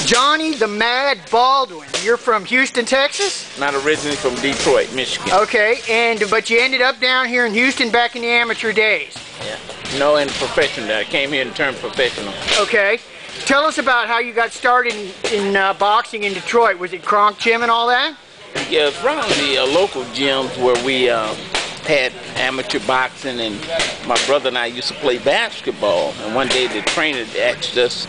Johnny the Mad Baldwin. You're from Houston, Texas? Not originally from Detroit, Michigan. Okay, but you ended up down here in Houston back in the amateur days. Yeah. No, in professional. I came here and turned professional. Okay. Tell us about how you got started in boxing in Detroit. Was it Kronk Gym and all that? Yeah, it's around the local gyms where we had amateur boxing, and my brother and I used to play basketball. And one day the trainer asked us,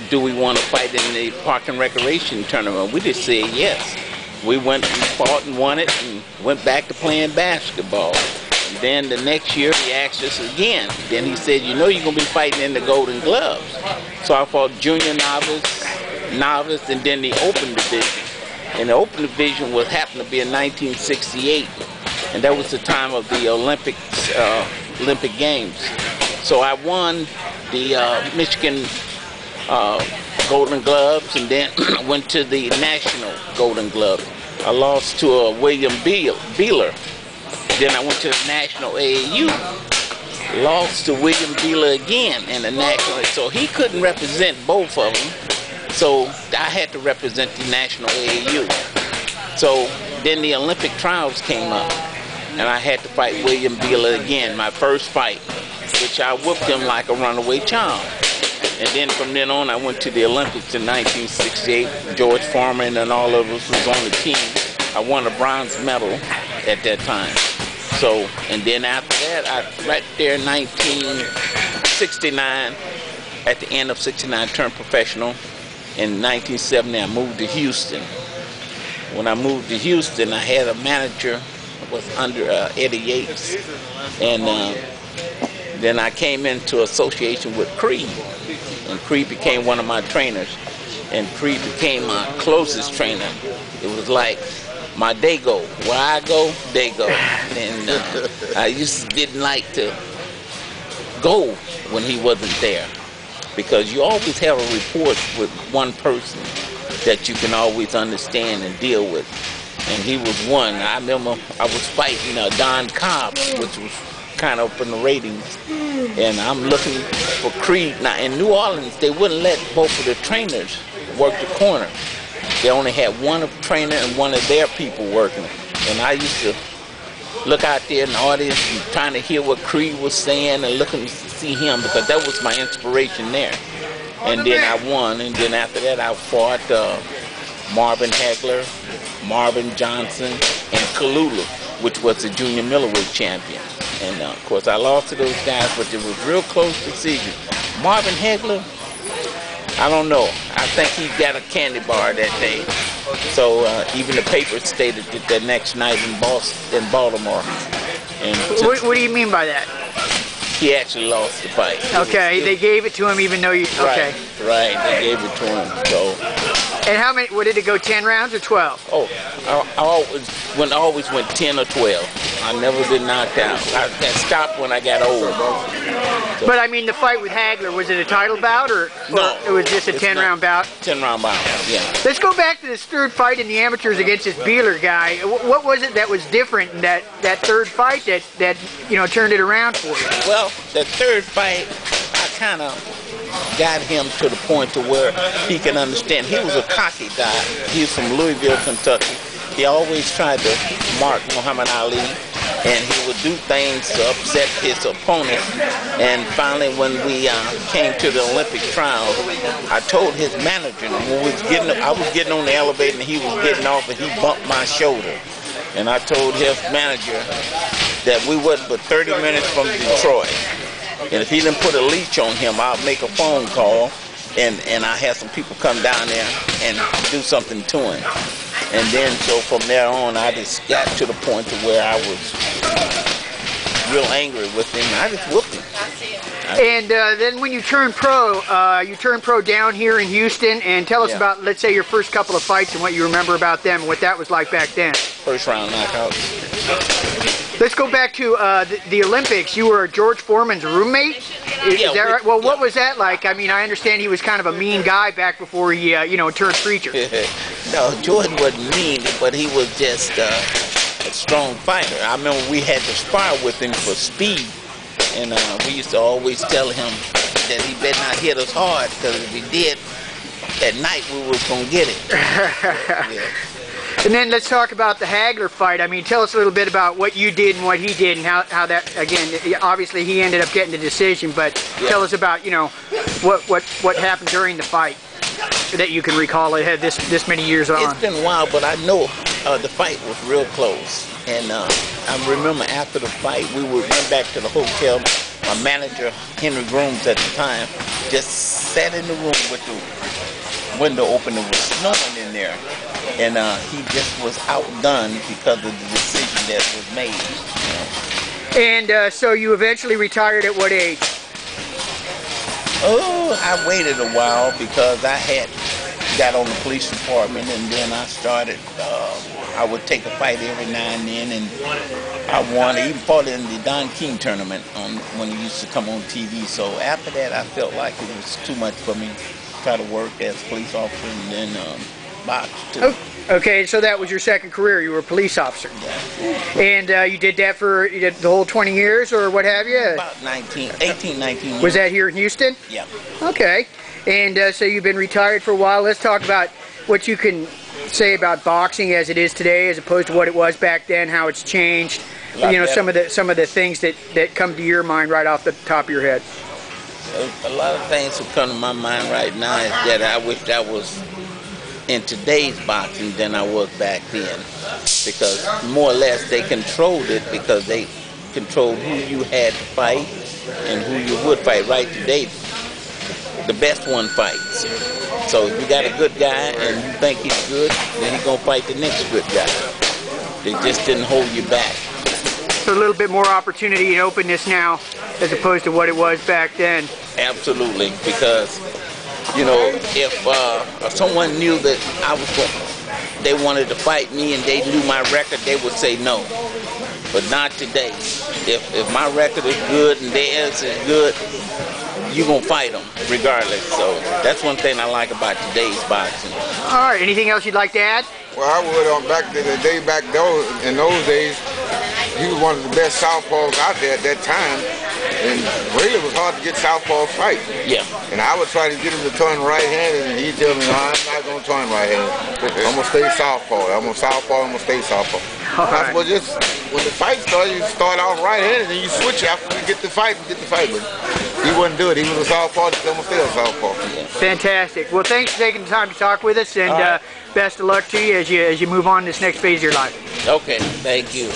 do we want to fight in the park and recreation tournament? We just said yes. We went and fought and won it and went back to playing basketball. And then the next year he asked us again. Then he said, you know you're going to be fighting in the Golden Gloves. So I fought junior novice, and then the open division. And the open division happened to be in 1968. And that was the time of the Olympic Games. So I won the Michigan Golden Gloves, and then went to the National Golden Gloves. I lost to William Beeler. Then I went to the National AAU. Lost to William Beeler again in the National. So he couldn't represent both of them. So I had to represent the National AAU. So then the Olympic trials came up, and I had to fight William Beeler again, my first fight, which I whooped him like a runaway child. And then from then on, I went to the Olympics in 1968. George Foreman and all of us was on the team. I won a bronze medal at that time. So, and then after that, right there in 1969, at the end of '69, turned professional. In 1970, I moved to Houston. When I moved to Houston, I had a manager, was under Eddie Yates, and then I came into association with Creed, and Creed became one of my trainers, and Creed became my closest trainer. It was like my they go. Where I go, they go. And I didn't like to go when he wasn't there, because you always have a rapport with one person that you can always understand and deal with. And he was one. I remember I was fighting Don Cobb, which was kind of up in the ratings. And I'm looking for Creed. Now, in New Orleans, they wouldn't let both of the trainers work the corner. They only had one trainer and one of their people working. And I used to look out there in the audience and trying to hear what Creed was saying and looking to see him, because that was my inspiration there. And then I won, and then after that I fought Marvin Hagler, Marvin Johnson, and Kalula, which was the junior middleweight champion. And of course I lost to those guys, but it was real close decision. Marvin Hagler, I don't know. I think he got a candy bar that day. So even the paper stated it that next night in Baltimore. And what do you mean by that? He actually lost the fight. Okay, they gave it to him even though you... Okay. Right, they gave it to him. So. And how many, what did it go, 10 rounds or 12? Oh, I always went 10 or 12. I never been knocked out. I stopped when I got old. So. But I mean, the fight with Hagler, was it a title bout or no? It was just a 10-round bout? 10-round bout, yeah. Let's go back to this third fight in the amateurs against this Beeler guy. What was it that was different in that third fight that turned it around for you? Well, that third fight, I kind of got him to the point to where he can understand. He was a cocky guy. He's from Louisville, Kentucky. He always tried to mark Muhammad Ali, and he would do things to upset his opponent. And finally, when we came to the Olympic trials, I told his manager, when I was getting on the elevator and he was getting off, and he bumped my shoulder. And I told his manager that we wasn't but 30 minutes from Detroit. And if he didn't put a leash on him, I'll make a phone call, and I had some people come down there and do something to him. And then, so from there on, I just got to the point to where I was real angry with him. I just whooped him. And then when you turned pro down here in Houston, and tell us about, let's say, your first couple of fights and what you remember about them and what that was like back then. First round knockout. Let's go back to the Olympics. You were George Foreman's roommate? Is that right? Well, what was that like? I mean, I understand he was kind of a mean guy back before he, turned preacher. No, George wasn't mean, but he was just a strong fighter. I remember we had to spar with him for speed, and we used to always tell him that he better not hit us hard, because if he did, at night we was gonna get it. Yeah. And then let's talk about the Hagler fight. I mean, tell us a little bit about what you did and what he did, and how that, again, obviously he ended up getting the decision, but tell us about, you know, what happened during the fight that you can recall. It had this many years on. It's been a while, but I know the fight was real close. And I remember after the fight, we went back to the hotel. My manager, Henry Grooms at the time, just sat in the room with the window open. It was snowing in there. And he just was outdone because of the decision that was made. You know? And so you eventually retired at what age? Oh, I waited a while because I had got on the police department, and then I started, I would take a fight every now and then, and I won. I even fought in the Don King tournament when he used to come on TV. So after that, I felt like it was too much for me to try to work as a police officer and then box too. Okay, so that was your second career. You were a police officer. Yeah. And you did that for the whole 20 years or what have you? About 18, 19 years. Was that here in Houston? Yeah. Okay. And so you've been retired for a while. Let's talk about what you can say about boxing as it is today as opposed to what it was back then, how it's changed. You know, some of the things that come to your mind right off the top of your head. A lot of things that come to my mind right now is that I wish I was in today's boxing than I was back then, because more or less they controlled it because they controlled who you had to fight and who you would fight. Right today, the best one fights. So if you got a good guy and you think he's good, then he's gonna fight the next good guy. They just didn't hold you back. So a little bit more opportunity and openness now as opposed to what it was back then. Absolutely, because you know, if someone knew that I was going, they wanted to fight me and they knew my record, they would say no. But not today. If my record is good and theirs is good, you're going to fight them regardless. So that's one thing I like about today's boxing. All right, anything else you'd like to add? Well, I would, back in the day, in those days, he was one of the best southpaws out there at that time. And really, it was hard to get southpaw fight. Yeah. And I would try to get him to turn right-handed, and he'd tell me, no, I'm not going to turn right-handed. I'm going to stay southpaw. I'm going to southpaw, I'm going to stay southpaw. Right. Well, just when the fight started, you start off right-handed, and you switch after you get the fight. But he wouldn't do it. He was a southpaw, he's going to stay a southpaw. Fantastic. Well, thanks for taking the time to talk with us, and best of luck to you as you move on to this next phase of your life. Okay, thank you.